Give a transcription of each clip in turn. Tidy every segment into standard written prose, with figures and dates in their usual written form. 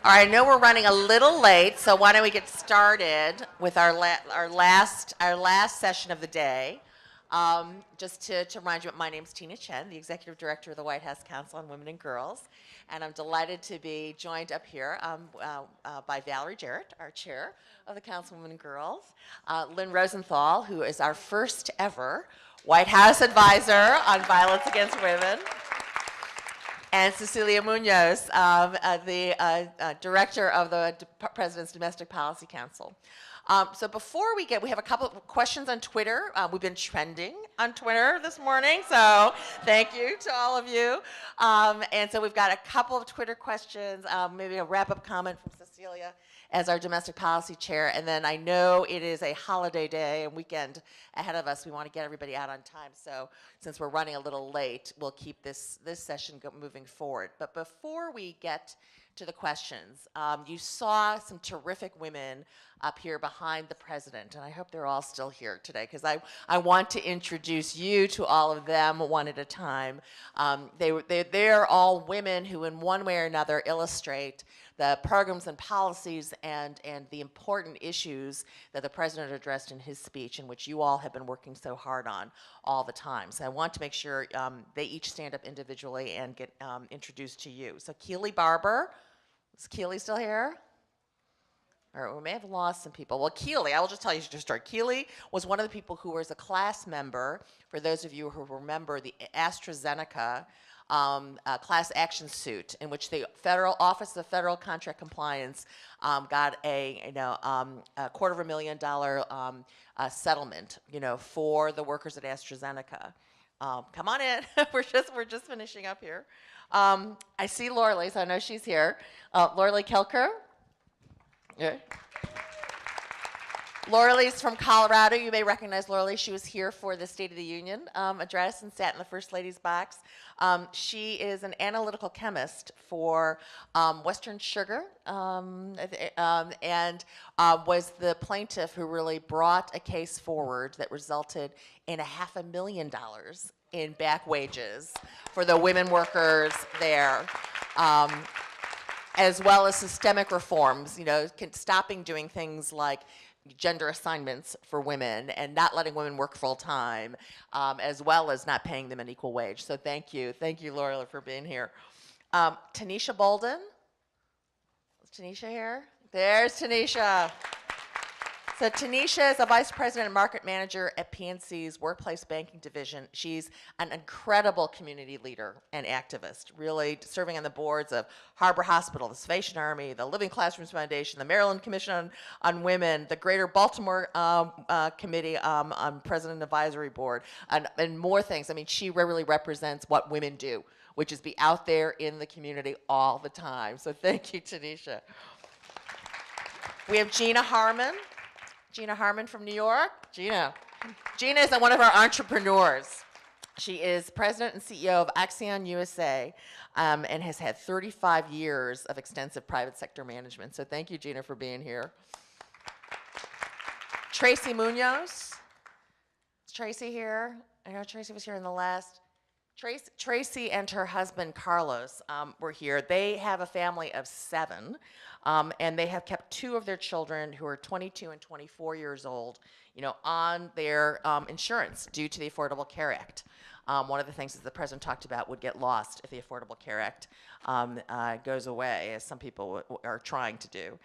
All right, I know we're running a little late, so why don't we get started with our last session of the day. Just to remind you, my name is Tina Chen, the Executive Director of the White House Council on Women and Girls, and I'm delighted to be joined up here by Valerie Jarrett, our Chair of the Council on Women and Girls, Lynn Rosenthal, who is our first ever White House Advisor on Violence Against Women, and Cecilia Munoz, the Director of the President's Domestic Policy Council. So before we have a couple of questions on Twitter. We've been trending on Twitter this morning, so thank you to all of you. And so we've got a couple of Twitter questions, maybe a wrap-up comment from Cecilia as our domestic policy chair, and then I know it is a holiday day and weekend ahead of us. We want to get everybody out on time, so since we're running a little late, we'll keep this session moving forward. But before we get to the questions, you saw some terrific women up here behind the president, and I hope they're all still here today, because I want to introduce you to all of them one at a time. They're all women who in one way or another illustrate the programs and policies and the important issues that the president addressed in his speech, in which you all have been working so hard on all the time. So I want to make sure they each stand up individually and get introduced to you. So Keely Barber, is Keely still here? Or we may have lost some people. Well, Keely, I will just tell you to start. Keely was one of the people who was a class member, for those of you who remember the AstraZeneca class action suit, in which the Federal Office of Federal Contract Compliance got a $250,000 settlement, for the workers at AstraZeneca. Come on in. we're just finishing up here. I see Lorley, so I know she's here. Lorley Kelker. Yeah. Lorley's from Colorado. You may recognize Lorley. She was here for the State of the Union address and sat in the First Lady's box. She is an analytical chemist for Western Sugar and was the plaintiff who really brought a case forward that resulted in $500,000 in back wages for the women workers there. As well as systemic reforms, stopping doing things like gender assignments for women and not letting women work full time, as well as not paying them an equal wage. So thank you, Laura, for being here. Tanisha Bolden, is Tanisha here? There's Tanisha. So Tanisha is a vice president and market manager at PNC's Workplace Banking Division. She's an incredible community leader and activist, really serving on the boards of Harbor Hospital, the Salvation Army, the Living Classrooms Foundation, the Maryland Commission on Women, the Greater Baltimore Committee on President Advisory Board, and more things. I mean, she really represents what women do, which is be out there in the community all the time. So thank you, Tanisha. We have Gina Harmon. Gina Harmon from New York. Gina is one of our entrepreneurs. She is president and CEO of Axion USA and has had 35 years of extensive private sector management. So thank you, Gina, for being here. Tracy Munoz. Is Tracy here? I know Tracy was here in the last. Tracy and her husband, Carlos, were here. They have a family of 7. And they have kept 2 of their children, who are 22 and 24 years old, on their insurance due to the Affordable Care Act. One of the things that the president talked about would get lost if the Affordable Care Act goes away, as some people are trying to do.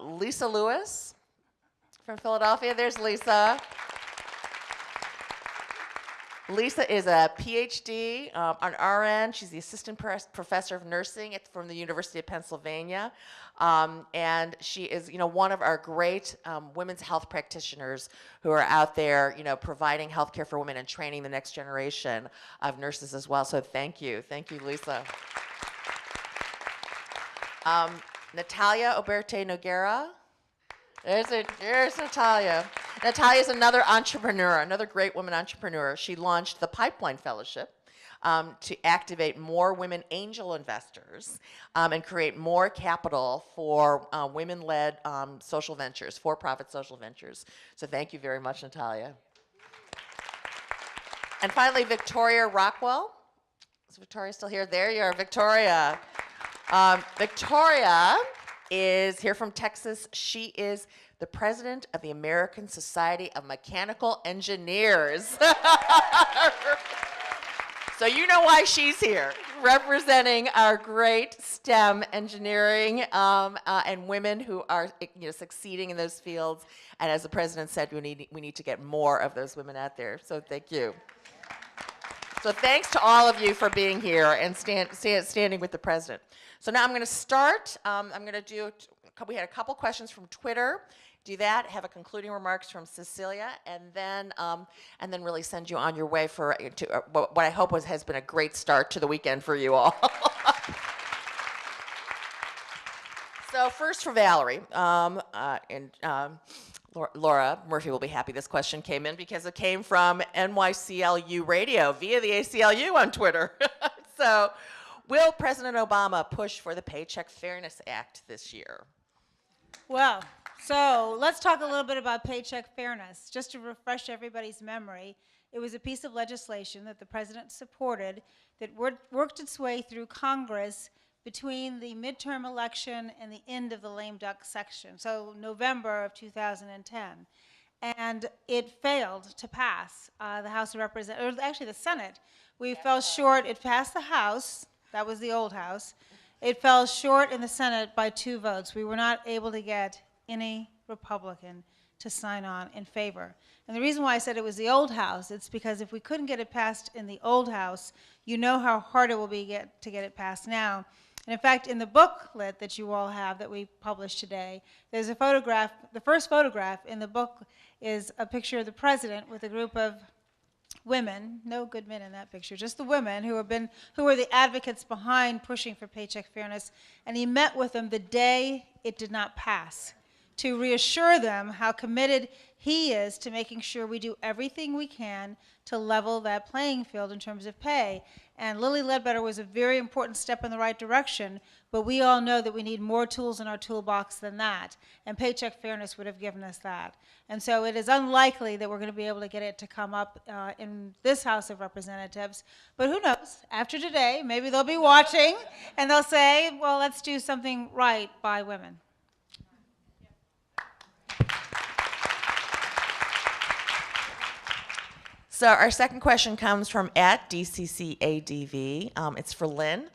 Lisa Lewis from Philadelphia. There's Lisa. Lisa is a PhD on RN. She's the assistant professor of nursing from the University of Pennsylvania. And she is, one of our great women's health practitioners who are out there, providing health care for women and training the next generation of nurses as well. So thank you, Lisa. Natalia Oberte Noguera. There's Natalia. Natalia is another entrepreneur, another great woman entrepreneur. She launched the Pipeline Fellowship to activate more women angel investors and create more capital for women-led social ventures, for-profit social ventures. So thank you very much, Natalia. And finally, Victoria Rockwell. Is Victoria still here? There you are, Victoria. Victoria is here from Texas. She is the president of the American Society of Mechanical Engineers. So you know why she's here, representing our great STEM engineering and women who are succeeding in those fields. And as the president said, we need to get more of those women out there. So thank you. So thanks to all of you for being here and standing with the president. So now I'm going to start. We had a couple questions from Twitter. Do that, have a concluding remarks from Cecilia, and then really send you on your way to what I hope has been a great start to the weekend for you all. So first for Valerie, Laura Murphy will be happy this question came in because it came from NYCLU Radio via the ACLU on Twitter. So, will President Obama push for the Paycheck Fairness Act this year? Well, so let's talk a little bit about paycheck fairness. Just to refresh everybody's memory, it was a piece of legislation that the president supported that worked its way through Congress between the midterm election and the end of the lame duck section, so November of 2010. And it failed to pass the House of Representatives, or actually the Senate. We fell short. It passed the House. That was the old House. It fell short in the Senate by 2 votes. We were not able to get any Republican to sign on in favor. And the reason why I said it was the old House, it's because if we couldn't get it passed in the old House, you know how hard it will be to get it passed now. And in fact, in the booklet that you all have that we published today, there's a photograph. The first photograph in the book is a picture of the president with a group of women, no good men in that picture, just the women who were the advocates behind pushing for paycheck fairness. And he met with them the day it did not pass to reassure them how committed he is to making sure we do everything we can to level that playing field in terms of pay. And Lilly Ledbetter was a very important step in the right direction, but we all know that we need more tools in our toolbox than that, and paycheck fairness would have given us that. And so it is unlikely that we're going to be able to get it to come up in this House of Representatives, but who knows? After today, maybe they'll be watching, and they'll say, well, let's do something right by women. So our second question comes from @DCCADV. It's for Lynn.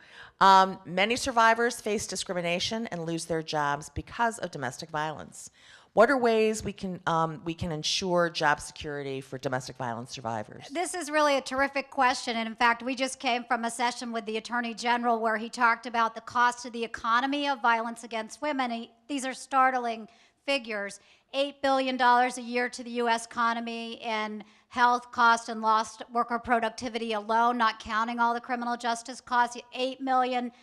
Many survivors face discrimination and lose their jobs because of domestic violence. What are ways we can ensure job security for domestic violence survivors? This is really a terrific question, and in fact, we just came from a session with the Attorney General where he talked about the cost to the economy of violence against women. These are startling figures. $8 billion a year to the U.S. economy in health cost and lost worker productivity alone, not counting all the criminal justice costs. 8 million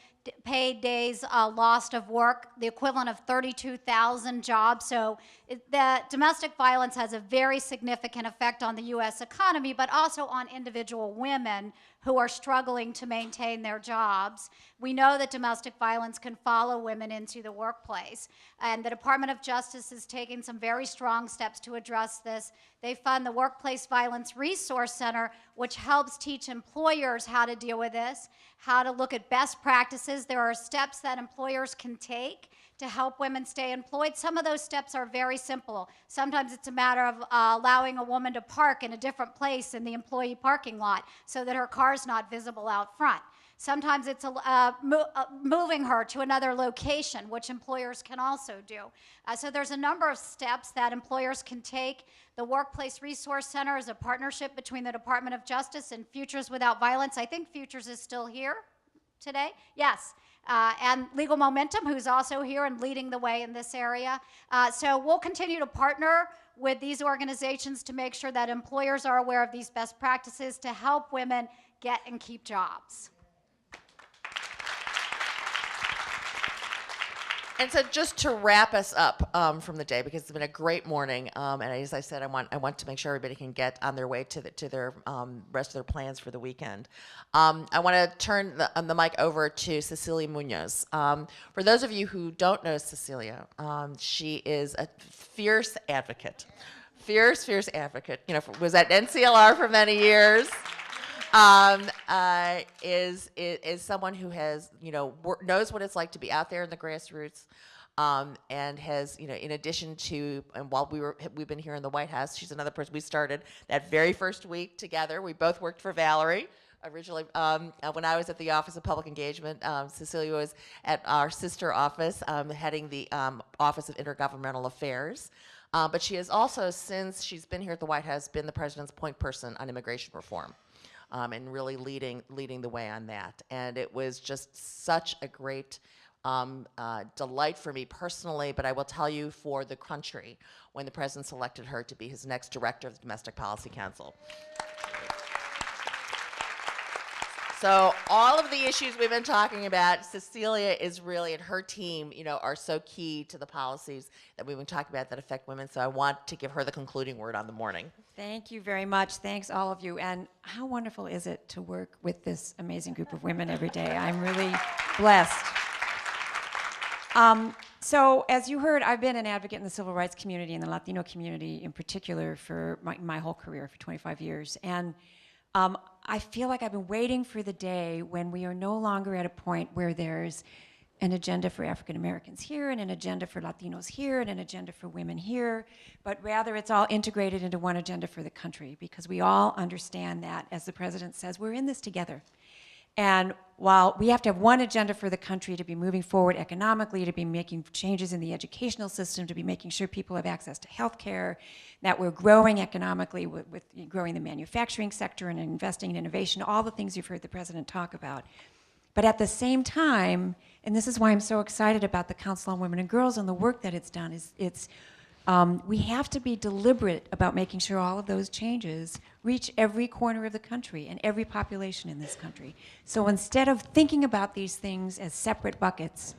paid days lost of work, the equivalent of 32,000 jobs. So the domestic violence has a very significant effect on the U.S. economy, but also on individual women who are struggling to maintain their jobs. We know that domestic violence can follow women into the workplace, and the Department of Justice is taking some very strong steps to address this. They fund the Workplace Violence Resource Center, which helps teach employers how to deal with this, how to look at best practices. There are steps that employers can take to help women stay employed. Some of those steps are very simple. Sometimes it's a matter of allowing a woman to park in a different place in the employee parking lot so that her car's not visible out front. Sometimes it's moving her to another location, which employers can also do. So there's a number of steps that employers can take. The Workplace Resource Center is a partnership between the Department of Justice and Futures Without Violence. I think Futures is still here today. Yes. And Legal Momentum, who's also here and leading the way in this area. So we'll continue to partner with these organizations to make sure that employers are aware of these best practices to help women get and keep jobs. And so just to wrap us up from the day, because it's been a great morning, and as I said, I want to make sure everybody can get on their way to their rest of their plans for the weekend. I want to turn the mic over to Cecilia Munoz. For those of you who don't know Cecilia, she is a fierce advocate. Fierce advocate. You know, was at NCLR for many years. is someone who has, knows what it's like to be out there in the grassroots, and has, in addition to, and while we've been here in the White House, she's another person. We started that very first week together. We both worked for Valerie. Originally, when I was at the Office of Public Engagement, Cecilia was at our sister office, heading the Office of Intergovernmental Affairs. But she has also, since she's been here at the White House, been the president's point person on immigration reform, and really leading the way on that. And it was just such a great delight for me personally, but I will tell you for the country, when the president selected her to be his next director of the Domestic Policy Council. So all of the issues we've been talking about, Cecilia is really, and her team, are so key to the policies that we've been talking about that affect women. So I want to give her the concluding word on the morning. Thank you very much. Thanks, all of you. And how wonderful is it to work with this amazing group of women every day? I'm really blessed. So as you heard, I've been an advocate in the civil rights community and the Latino community in particular for my whole career, for 25 years. And I feel like I've been waiting for the day when we are no longer at a point where there's an agenda for African Americans here and an agenda for Latinos here and an agenda for women here, but rather it's all integrated into one agenda for the country, because we all understand that, as the president says, we're in this together. And while we have to have one agenda for the country to be moving forward economically, to be making changes in the educational system, to be making sure people have access to health care, that we're growing economically with growing the manufacturing sector and investing in innovation, all the things you've heard the president talk about. But at the same time, and this is why I'm so excited about the Council on Women and Girls and the work that it's done, we have to be deliberate about making sure all of those changes reach every corner of the country and every population in this country. So instead of thinking about these things as separate buckets,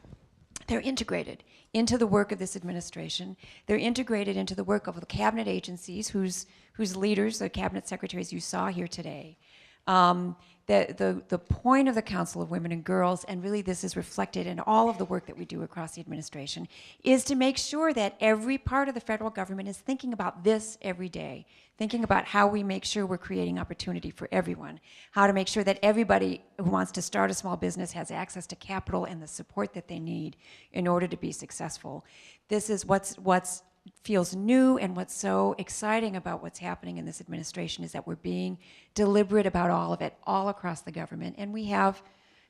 they're integrated into the work of this administration. They're integrated into the work of the cabinet agencies whose leaders, the cabinet secretaries you saw here today. The point of the Council of Women and Girls, and really this is reflected in all of the work that we do across the administration, is to make sure that every part of the federal government is thinking about this every day, thinking about how we make sure we're creating opportunity for everyone, how to make sure that everybody who wants to start a small business has access to capital and the support that they need in order to be successful. This is what's feels new, and what's so exciting about what's happening in this administration is that we're being deliberate about all of it, all across the government. And we have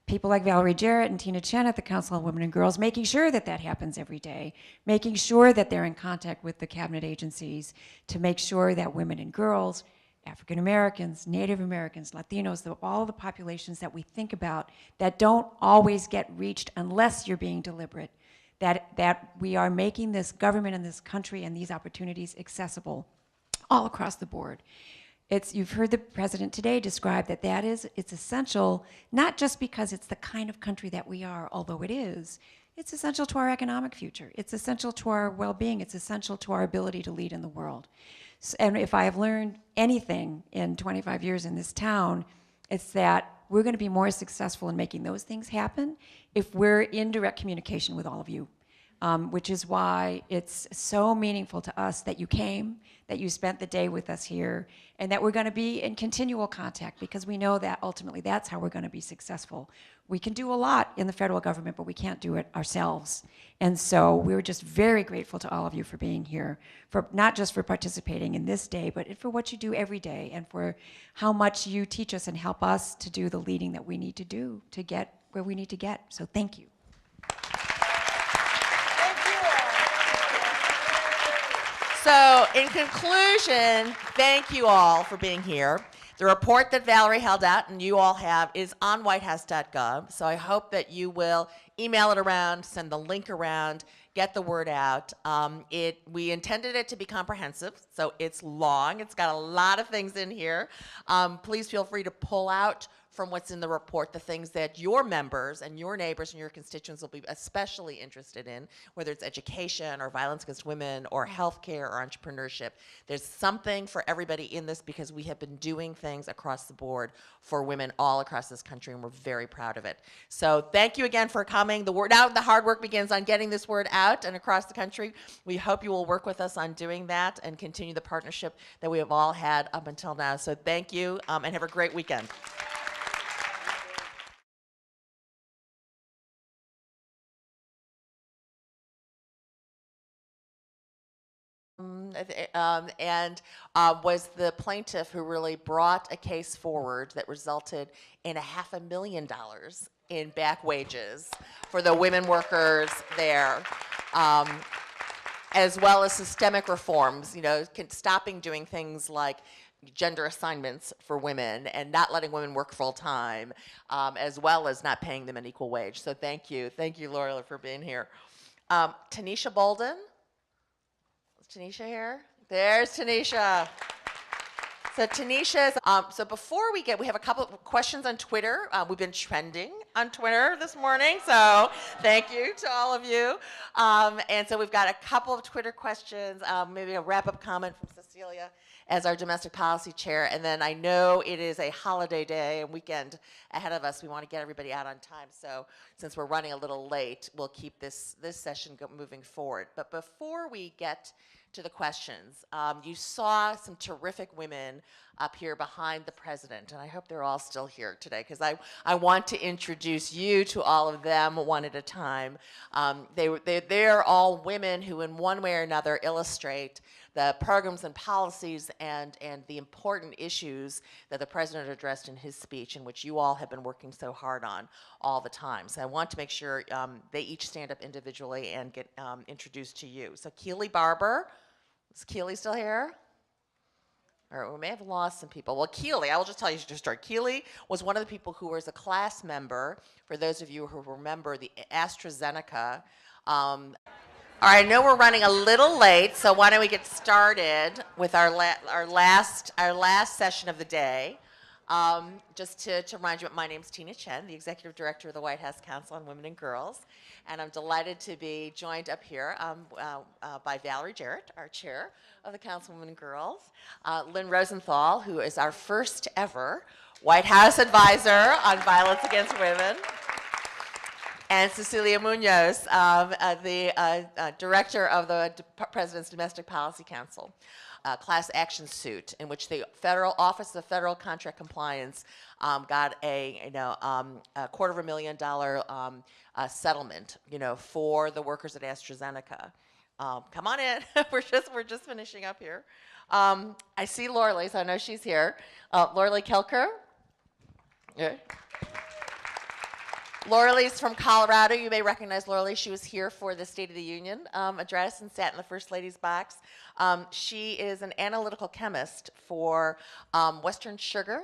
people like Valerie Jarrett and Tina Chen at the Council on Women and Girls making sure that that happens every day, making sure that they're in contact with the cabinet agencies to make sure that women and girls, African Americans, Native Americans, Latinos, all the populations that we think about that don't always get reached unless you're being deliberate, that we are making this government and this country and these opportunities accessible all across the board. You've heard the president today describe it's essential, not just because it's the kind of country that we are, although it is. It's essential to our economic future. It's essential to our well-being. It's essential to our ability to lead in the world. And if I have learned anything in 25 years in this town, it's that we're going to be more successful in making those things happen if we're in direct communication with all of you, which is why it's so meaningful to us that you came, that you spent the day with us here, and that we're going to be in continual contact, because we know that ultimately that's how we're going to be successful. We can do a lot in the federal government, but we can't do it ourselves. And so we're just very grateful to all of you for being here, for not just for participating in this day, but for what you do every day, and for how much you teach us and help us to do the leading that we need to do to get where we need to get. So thank you. So in conclusion, thank you all for being here. The report that Valerie held out and you all have is on whitehouse.gov. So I hope that you will email it around, send the link around, get the word out. We intended it to be comprehensive, so it's long. It's got a lot of things in here. Please feel free to pull out from what's in the report the things that your members and your neighbors and your constituents will be especially interested in, whether it's education or violence against women or healthcare or entrepreneurship. There's something for everybody in this, because we have been doing things across the board for women all across this country, and we're very proud of it. So thank you again for coming. coming. Now the hard work begins on getting this word out and across the country. We hope you will work with us on doing that and continue the partnership that we have all had up until now. So thank you, and have a great weekend. Was the plaintiff who really brought a case forward that resulted in $500,000 in back wages for the women workers there, as well as systemic reforms, stopping doing things like gender assignments for women and not letting women work full time, as well as not paying them an equal wage. So thank you, Laura, for being here. Tanisha Bolden. Is Tanisha here? There's Tanisha. So Tanisha, so before we have a couple of questions on Twitter. We've been trending on Twitter this morning, so thank you to all of you. And so we've got a couple of Twitter questions, maybe a wrap-up comment from Cecilia as our domestic policy chair. And then I know it is a holiday day and weekend ahead of us. We want to get everybody out on time. So since we're running a little late, we'll keep this session moving forward. But before we get to the questions, you saw some terrific women up here behind the president, and I hope they're all still here today because I want to introduce you to all of them one at a time. They're all women who in one way or another illustrate the programs and policies and the important issues that the president addressed in his speech, in which you all have been working so hard on all the time. So I want to make sure they each stand up individually and get introduced to you. So Keely Barber, is Keely still here? Or we may have lost some people. Well, Keely, I will just tell you to start. Keely was one of the people who was a class member, for those of you who remember the AstraZeneca. All right, I know we're running a little late, so why don't we get started with our last session of the day. Just to remind you, my name is Tina Chen, the Executive Director of the White House Council on Women and Girls, and I'm delighted to be joined up here by Valerie Jarrett, our Chair of the Council on Women and Girls, Lynn Rosenthal, who is our first ever White House Advisor on Violence Against Women, and Cecilia Munoz, the Director of the President's Domestic Policy Council. Class action suit in which the Federal Office of Federal Contract Compliance got a $250,000 settlement, for the workers at AstraZeneca. Come on in. we're just finishing up here. I see Lorley, so I know she's here. Lorley Kelker. Yeah. Lorley's from Colorado. You may recognize Lorley. She was here for the State of the Union address and sat in the First Lady's box. She is an analytical chemist for Western Sugar.